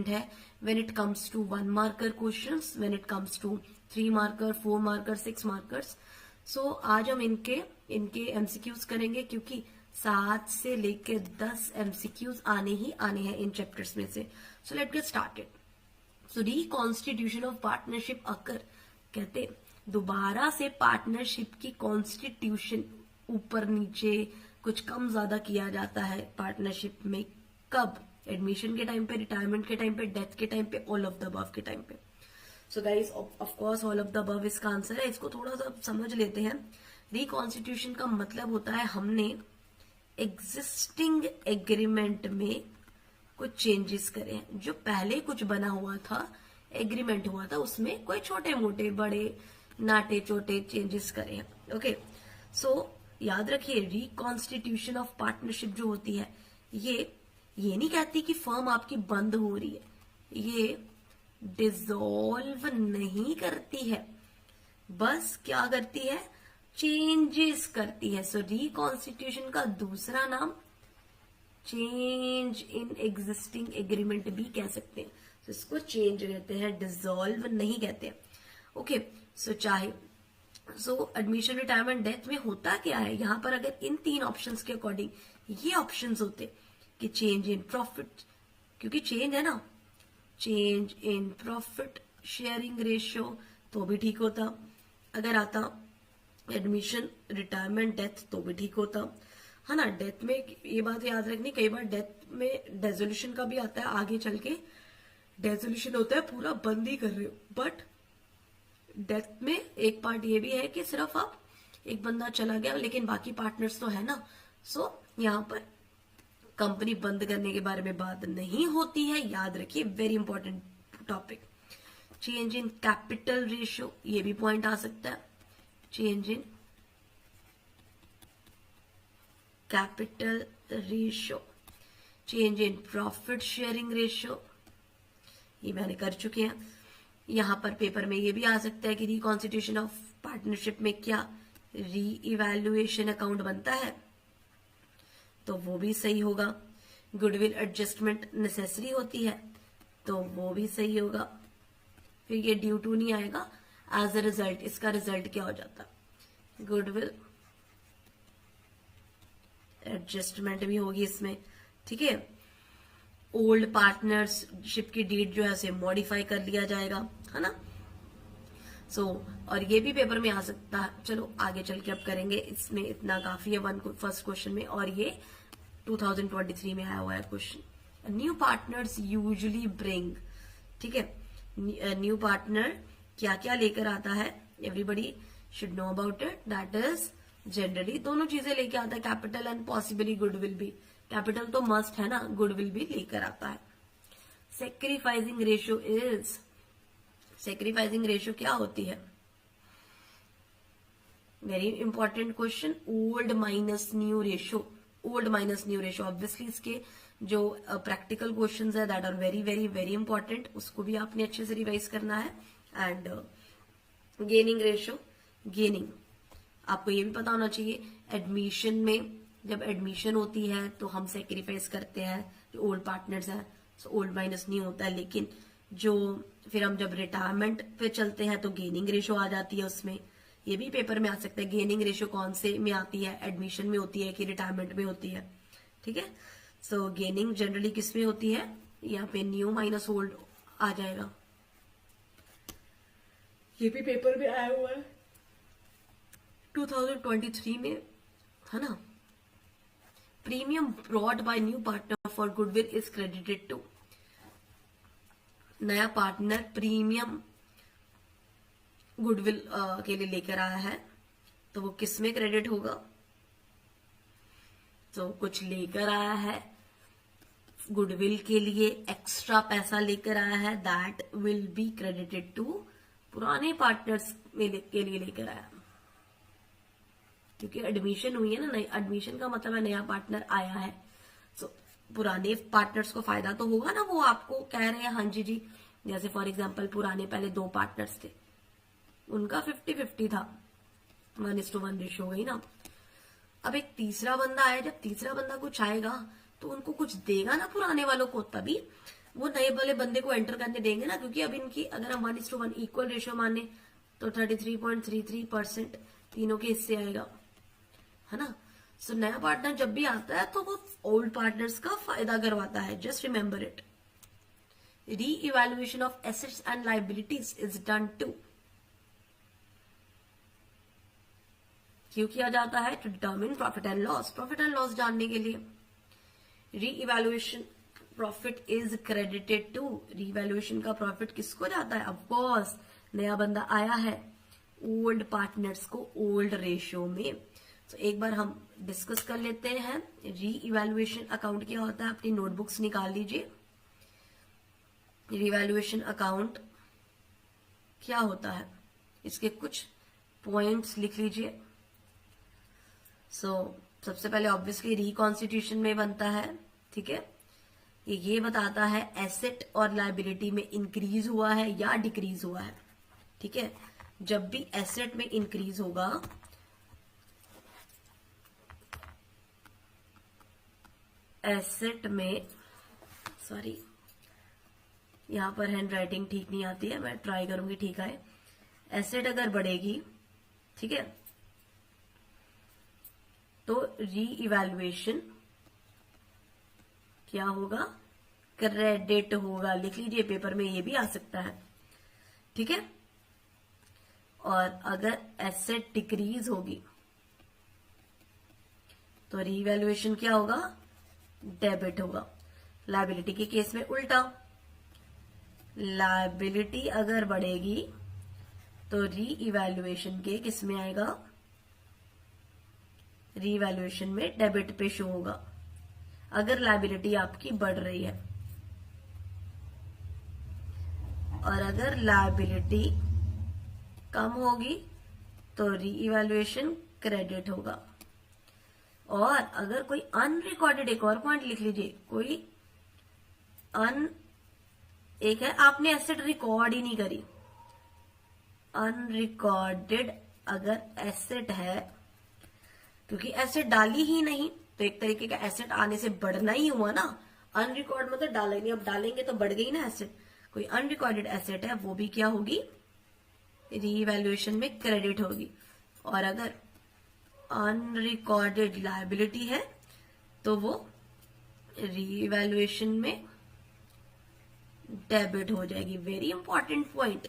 है when it comes to 1 marker questions, when it comes to 3 marker, 4 marker, 6 markers. So आज हम इनके MCQs करेंगे, क्योंकि 7 से लेके 10 एमसीक्यूज आने ही आने हैं इन चैप्टर्स में से। So let get started. So reconstitution of partnership occur, कहते दोबारा से पार्टनरशिप की कॉन्स्टिट्यूशन ऊपर नीचे कुछ कम ज्यादा किया जाता है पार्टनरशिप में। कब? एडमिशन के टाइम पे, रिटायरमेंट के टाइम पे, डेथ के टाइम पे, ऑल ऑफ द अबव के टाइम पे। So guys of course all of the above इसका आंसर है। इसको थोड़ा सा समझ लेते हैं। रिकॉन्स्टिट्यूशन का मतलब होता है हमने एग्जिस्टिंग एग्रीमेंट में कुछ चेंजेस करे हैं। जो पहले कुछ बना हुआ था, एग्रीमेंट हुआ था, उसमें कोई छोटे मोटे बड़े नाटे चोटे चेंजेस करे हैं। ओके, सो याद रखिए रिकॉन्स्टिट्यूशन ऑफ पार्टनरशिप जो होती है ये नहीं कहती कि फर्म आपकी बंद हो रही है, ये डिसॉल्व नहीं करती है, बस क्या करती है, चेंजेस करती है। सो रिकॉन्स्टिट्यूशन का दूसरा नाम चेंज इन एग्जिस्टिंग एग्रीमेंट भी कह सकते हैं। तो इसको चेंज कहते हैं, डिसॉल्व नहीं कहते। ओके, सो चाहे एडमिशन, रिटायरमेंट, डेथ में होता क्या है यहाँ पर, अगर इन 3 ऑप्शंस के अकॉर्डिंग ये ऑप्शंस होते कि चेंज इन प्रॉफिट, क्योंकि चेंज है ना, change in profit sharing ratio, तो भी ठीक होता। अगर आता एडमिशन, रिटायरमेंट, डेथ, तो भी ठीक होता है ना। डेथ में ये बात याद रखनी, कई बार डेथ में डेजोल्यूशन का भी आता है, आगे चल के डेजोल्यूशन होता है पूरा बंद ही कर रहे हो, बट डेथ में एक पार्ट ये भी है कि सिर्फ आप एक बंदा चला गया लेकिन बाकी पार्टनर्स तो है ना। सो यहाँ पर कंपनी बंद करने के बारे में बात नहीं होती है, याद रखिए, very important topic. Change in capital ratio, ये भी पॉइंट आ सकता है। Change in capital ratio, change in profit sharing ratio, ये मैंने कर चुके हैं। यहां पर पेपर में ये भी आ सकता है कि रिकॉन्स्टिट्यूशन ऑफ पार्टनरशिप में क्या री इवैल्यूएशन अकाउंट बनता है, तो वो भी सही होगा। गुडविल एडजस्टमेंट नेसेसरी होती है, तो वो भी सही होगा। फिर ये ड्यू टू नहीं आएगा, एज अ रिजल्ट, इसका रिजल्ट क्या हो जाता, गुडविल एडजस्टमेंट भी होगी इसमें, ठीक है। ओल्ड पार्टनरशिप की डेट जो है उसे मॉडिफाई कर लिया जाएगा, है ना। सो और ये भी पेपर में आ सकता है। चलो आगे चल के अब करेंगे, इसमें इतना काफी है फर्स्ट क्वेश्चन में, और ये 2023 में आया हुआ है question. New partners usually bring, ठीक है, न्यू पार्टनर क्या क्या लेकर आता है, everybody should know about it. That is generally दोनों चीजें लेके आता है, कैपिटल एंड पॉसिबली गुडविल भी। कैपिटल तो मस्ट है ना, गुडविल भी लेकर आता है। Sacrificing ratio is, sacrificing ratio क्या होती है, very important question. Old minus new ratio, old minus new ratio, obviously इसके जो प्रैक्टिकल क्वेश्चंस है that are very very very important, उसको भी आपने अच्छे से रिवाइज करना है। एंड गेनिंग रेशियो, गेनिंग आपको ये भी पता होना चाहिए। एडमिशन में जब एडमिशन होती है तो हम सेक्रीफाइस करते हैं, जो ओल्ड पार्टनर्स हैं, सो ओल्ड माइनस न्यू होता है, लेकिन जो फिर हम जब रिटायरमेंट पे चलते हैं तो गेनिंग रेशियो आ जाती है उसमें। ये भी पेपर में आ सकता है, गेनिंग रेशियो कौन से में आती है, एडमिशन में होती है कि रिटायरमेंट में होती है, ठीक है। सो गेनिंग जनरली किस में होती है, यहाँ पे न्यू माइनस ओल्ड आ जाएगा। ये भी पेपर में आया हुआ है 2023 में, है ना। Premium brought by new partner for goodwill is credited to, नया पार्टनर प्रीमियम गुडविल के लिए लेकर आया है, तो वो किस में क्रेडिट होगा, तो कुछ लेकर आया है गुडविल के लिए, एक्स्ट्रा पैसा लेकर आया है, that will be credited to पुराने पार्टनर्स के लिए लेकर आया, क्योंकि एडमिशन हुई है ना, नई एडमिशन का मतलब है नया पार्टनर आया है। सो पुराने पार्टनर्स को फायदा तो होगा ना, वो आपको कह रहे हैं हाँ जी जी, जैसे फॉर एग्जांपल पुराने पहले 2 पार्टनर्स थे, उनका 50-50 था, 1:1 रेशियो हो गई ना। अब एक तीसरा बंदा आया, जब तीसरा बंदा कुछ आएगा तो उनको कुछ देगा ना पुराने वालों को, तभी वो नए वाले बंदे को एंटर करने देंगे ना, क्योंकि अब इनकी अगर हम 1:1 इक्वल रेशियो माने तो 33.33% तीनों के हिस्से आएगा, है ना। सो नया पार्टनर जब भी आता है तो वो ओल्ड पार्टनर्स का फायदा करवाता है, just remember it. Revaluation of assets and liabilities is done to, क्यों किया जाता है? To determine profit and loss, profit and loss जानने के लिए। Revaluation profit is credited to, revaluation का प्रॉफिट किसको जाता है? ऑफकोर्स नया बंदा आया है, ओल्ड पार्टनर्स को ओल्ड रेशियो में। तो एक बार हम डिस्कस कर लेते हैं री इवेल्युएशन अकाउंट क्या होता है। अपनी नोटबुक्स निकाल लीजिए। री इवेल्युएशन अकाउंट क्या होता है, इसके कुछ पॉइंट्स लिख लीजिए। सबसे पहले ऑब्वियसली रिकॉन्स्टिट्यूशन में बनता है, ठीक है। ये बताता है एसेट और लायबिलिटी में इंक्रीज हुआ है या डिक्रीज हुआ है, ठीक है। जब भी एसेट में इंक्रीज होगा, एसेट में, सॉरी यहां पर हैंड राइटिंग ठीक नहीं आती है, मैं ट्राई करूंगी ठीक आए। एसेट अगर बढ़ेगी, ठीक है, तो री इवेल्युएशन क्या होगा? क्रेडिट होगा। लिख लीजिए, पेपर में ये भी आ सकता है, ठीक है। और अगर एसेट डिक्रीज होगी तो री इवेल्युएशन क्या होगा? डेबिट होगा। लायबिलिटी के केस में उल्टा, लायबिलिटी अगर बढ़ेगी तो री इवेल्युएशन के किस में आएगा? री इवेल्युएशन में डेबिट पे शो होगा, अगर लायबिलिटी आपकी बढ़ रही है। और अगर लायबिलिटी कम होगी तो री इवेल्युएशन क्रेडिट होगा। और अगर कोई अनरिकॉर्डेड, एक और पॉइंट लिख लीजिए, कोई एक है आपने एसेट रिकॉर्ड ही नहीं करी, अनरिकॉर्डेड अगर एसेट है, क्योंकि एसेट डाली ही नहीं तो एक तरीके का एसेट आने से बढ़ना ही हुआ ना। अनरिकॉर्ड मतलब डाला ही नहीं, अब डालेंगे तो बढ़ गई ना एसेट। कोई अनरिकॉर्डेड एसेट है वो भी क्या होगी? रीवैल्यूएशन में क्रेडिट होगी। और अगर अनरिकॉर्डेड लायबिलिटी है तो वो रीवैल्यूएशन में डेबिट हो जाएगी। वेरी इंपॉर्टेंट पॉइंट,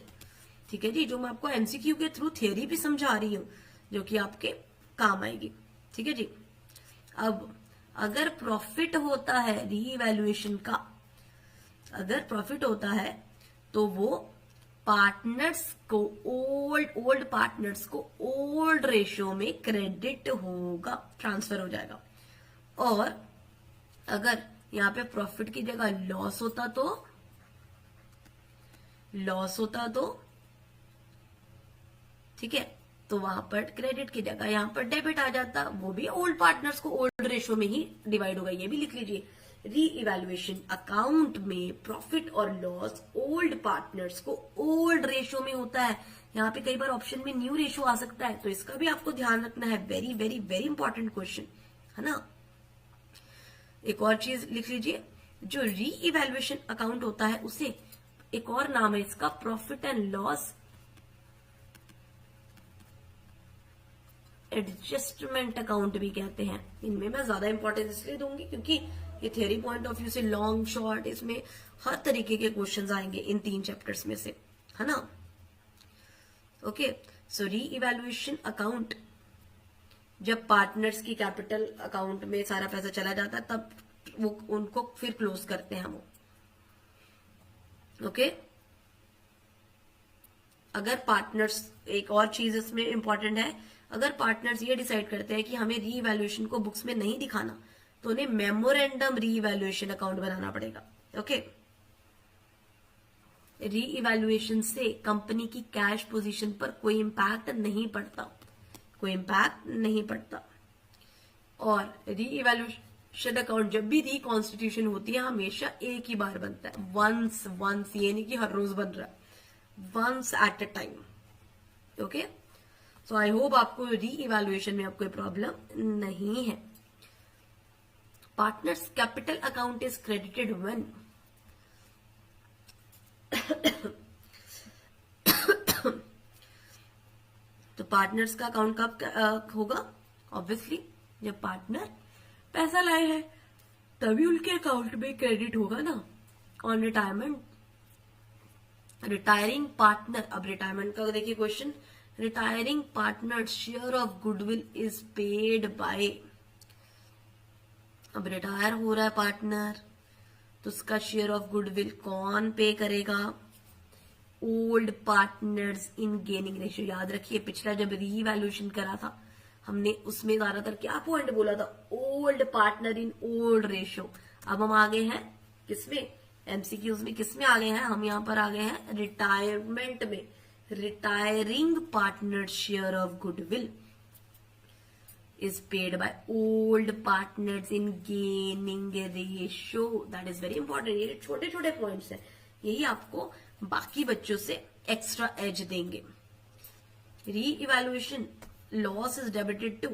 ठीक है जी, जो मैं आपको एमसीक्यू के थ्रू थियरी भी समझा रही हूं, जो कि आपके काम आएगी, ठीक है जी। अब अगर प्रॉफिट होता है रीवैल्यूएशन का, अगर प्रॉफिट होता है तो वो पार्टनर्स को, ओल्ड पार्टनर्स को ओल्ड रेशियो में क्रेडिट होगा, ट्रांसफर हो जाएगा। और अगर यहां पे प्रॉफिट की जगह लॉस होता तो ठीक है, तो वहां पर क्रेडिट की जगह यहां पर डेबिट आ जाता, वो भी ओल्ड पार्टनर्स को ओल्ड रेशियो में ही डिवाइड होगा। ये भी लिख लीजिए, री इवेल्युएशन अकाउंट में प्रॉफिट और लॉस ओल्ड पार्टनर्स को ओल्ड रेशियो में होता है। यहाँ पे कई बार ऑप्शन में न्यू रेशियो आ सकता है, तो इसका भी आपको ध्यान रखना है। Very very very important question है ना। एक और चीज लिख लीजिए, जो री इवेल्युएशन अकाउंट होता है उसे एक और नाम है इसका profit and loss adjustment account भी कहते हैं। इनमें मैं ज्यादा इंपॉर्टेंस इसलिए दूंगी क्योंकि ये थियरी पॉइंट ऑफ व्यू से लॉन्ग शॉर्ट इसमें हर तरीके के क्वेश्चंस आएंगे इन 3 चैप्टर्स में से, है ना। ओके, सो री इवेल्युएशन अकाउंट जब पार्टनर्स की कैपिटल अकाउंट में सारा पैसा चला जाता है तब वो उनको फिर क्लोज करते हैं वो। ओके, अगर पार्टनर्स, एक और चीज इसमें इंपॉर्टेंट है, अगर पार्टनर्स ये डिसाइड करते हैं कि हमें री इवेल्युएशन को बुक्स में नहीं दिखाना तो उन्हें मेमोरेंडम री इवेल्युएशन अकाउंट बनाना पड़ेगा। ओके, री इवेल्युएशन से कंपनी की कैश पोजीशन पर कोई इंपैक्ट नहीं पड़ता, कोई इंपैक्ट नहीं पड़ता। और री इवेल्युएशन अकाउंट जब भी रिकॉन्स्टिट्यूशन होती है हमेशा एक ही बार बनता है, वंस, ये नहीं कि हर रोज बन रहा है, once at a time. Okay, so I hope आपको री इवेल्युएशन में आपको प्रॉब्लम नहीं है। Partners capital account is credited when, तो पार्टनर्स का अकाउंट कब होगा? ऑब्वियसली जब पार्टनर पैसा लाए हैं तभी उनके अकाउंट में क्रेडिट होगा ना। ऑन रिटायरमेंट, रिटायरिंग पार्टनर, अब रिटायरमेंट का देखिए question, retiring partner share of goodwill is paid by, अब रिटायर हो रहा है पार्टनर तो उसका शेयर ऑफ गुडविल कौन पे करेगा? Old partners in gaining ratio. याद रखिए पिछला जब रीवैल्यूएशन करा था हमने उसमें ज्यादातर क्या पॉइंट बोला था? Old partner in old ratio. अब हम आ गए हैं किसमें? एमसीक्यूज में किसमें आ गए हैं? हम यहाँ पर आ गए हैं रिटायरमेंट में। Retiring partner share of goodwill is paid by old partners in gaining ratio. That is very important. ये छोटे छोटे पॉइंट्स हैं, यही आपको बाकी बच्चों से एक्स्ट्रा एज देंगे। Revaluation, loss is debited to.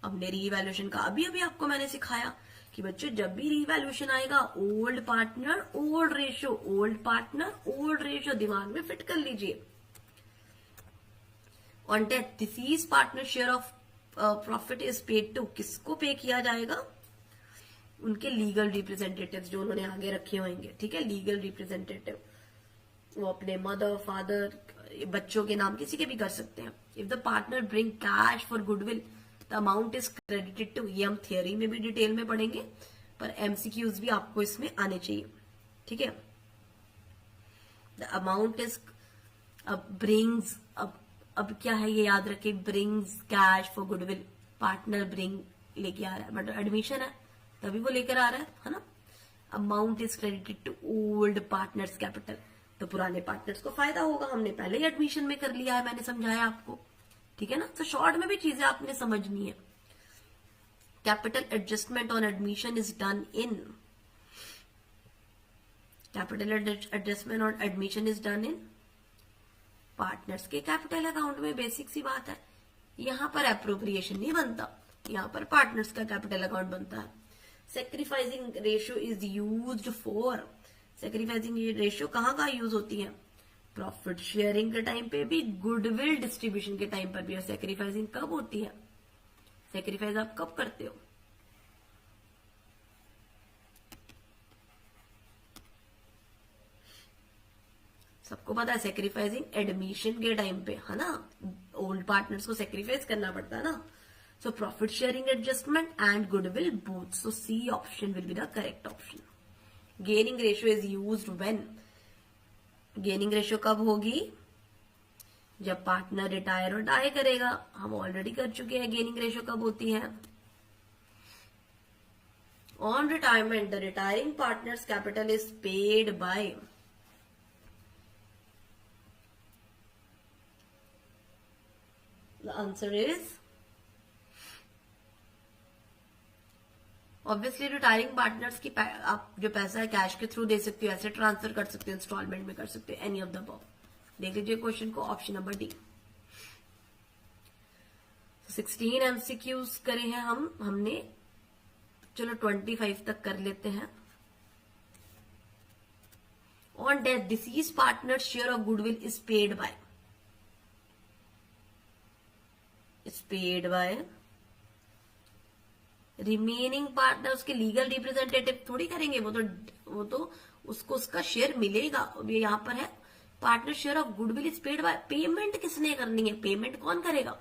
हमने री इवेल्युएशन का अभी अभी आपको मैंने सिखाया कि बच्चों जब भी री इवेल्युएशन आएगा old partner old ratio, old partner old ratio दिमाग में फिट कर लीजिए। On death deceased partner share of profit is paid to, किसको पे किया जाएगा? उनके लीगल रिप्रेजेंटेटिव जो उन्होंने आगे रखे होंगे, ठीक है, लीगल रिप्रेजेंटेटिव, वो अपने मदर फादर बच्चों के नाम किसी के भी कर सकते हैं। If the partner bring cash for goodwill the amount is credited to, ये हम थियोरी में भी डिटेल में पढ़ेंगे पर एमसीक्यूज भी आपको इसमें आने चाहिए, ठीक है। द अमाउंट इज, अब ब्रिंग्स, अब क्या है ये याद रखे, brings cash for goodwill, partner bring लेके आ रहा है, मतलब एडमिशन है तभी वो लेकर आ रहा है ना। Amount is credited to old partners capital, तो पुराने पार्टनर्स को फायदा होगा, हमने पहले ही एडमिशन में कर लिया है, मैंने समझाया आपको, ठीक है ना। तो शॉर्ट में भी चीजें आपने समझनी है। Capital adjustment on admission is done in, capital adjustment on admission is done in partners के कैपिटल अकाउंट में। बेसिक सी बात है, यहां पर एप्रोप्रिएशन नहीं बनता, यहां पर पार्टनर्स का कैपिटल अकाउंट बनता है। Sacrificing ratio is used for, sacrificing ratio कहां कहां यूज होती है? प्रॉफिट शेयरिंग के टाइम पे भी, गुडविल डिस्ट्रीब्यूशन के टाइम पर भी। और सेक्रीफाइसिंग कब होती है? सेक्रीफाइस आप कब करते हो? सबको पता है सेक्रीफाइसिंग एडमिशन के टाइम पे, है ना, ओल्ड पार्टनर्स को सेक्रीफाइस करना पड़ता है ना। So profit sharing adjustment and goodwill both, so C option will be the correct option. Gaining ratio is used when, gaining ratio कब होगी? जब पार्टनर रिटायर और डाई करेगा, हम ऑलरेडी कर चुके हैं। गेनिंग रेशियो कब होती है? On retirement the retiring partners capital is paid by, the answer is obviously retiring partners की आप जो पैसा है कैश के थ्रू दे सकते हो, ऐसे ट्रांसफर कर सकते हो, इंस्टॉलमेंट में कर सकते हो, एनी ऑफ द अबव। देख लीजिए क्वेश्चन को, ऑप्शन नंबर डी। 16 एमसीक्यूज करे हैं हमने, चलो 25 तक कर लेते हैं। On death deceased partner share of goodwill is paid by, is paid by remaining partner, उसके लीगल रिप्रेजेंटेटिव थोड़ी करेंगे, वो तो उसको उसका शेयर मिलेगा। ये यहां पर है partner share of goodwill is paid by, payment किसने करनी है? पेमेंट कौन करेगा?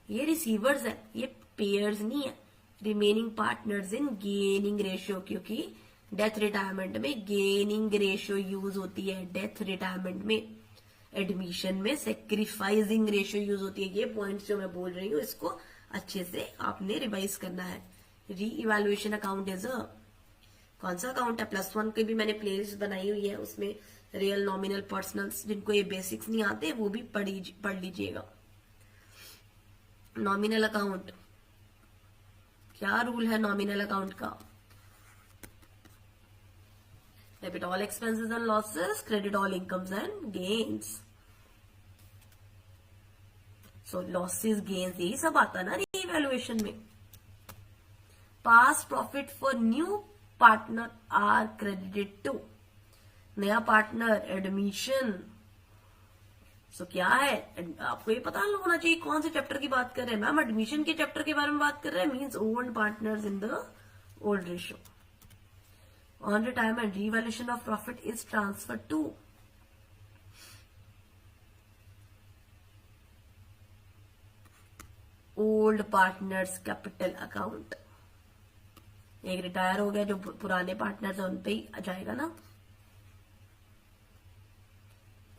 ये रिसीवर्स है, ये पेयर्स नहीं है। Remaining partners in gaining ratio, क्योंकि डेथ रिटायरमेंट में गेनिंग रेशियो यूज होती है, डेथ रिटायरमेंट में, एडमिशन में सेक्रीफाइसिंग रेशियो यूज होती है। ये पॉइंट्स जो मैं बोल रही हूँ इसको अच्छे से आपने रिवाइज करना है। री इवेल्युएशन अकाउंट इज कौन सा अकाउंट है? +1 की भी मैंने प्लेलिस्ट बनाई हुई है, उसमें रियल नॉमिनल पर्सनल्स, जिनको ये बेसिक्स नहीं आते वो भी पढ़ लीजिएगा। नॉमिनल अकाउंट, क्या रूल है नॉमिनल अकाउंट का? Debit all expenses and losses, credit all incomes and gains. So losses gains यही सब आता ना रीवैल्यूएशन में। Past profit for new partner are credited to, नया पार्टनर, एडमिशन। सो क्या है, आपको ये पता होना चाहिए कौन से चैप्टर की बात कर रहे हैं। मैम एडमिशन के चैप्टर के बारे में बात कर रहे हैं, means old partners in the old ratio. On retirement revaluation of profit is transfer to old partners capital account. एक रिटायर हो गया, जो पुराने पार्टनर्स हैं उन पे ही जाएगा ना।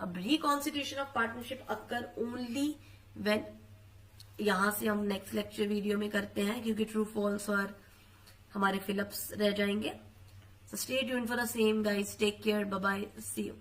अब reconstitution of partnership occur only when, यहां से हम नेक्स्ट लेक्चर वीडियो में करते हैं क्योंकि ट्रू फॉल्स और हमारे फिलअप्स रह जाएंगे। So stay tuned for the same guys, take care, bye bye, see you.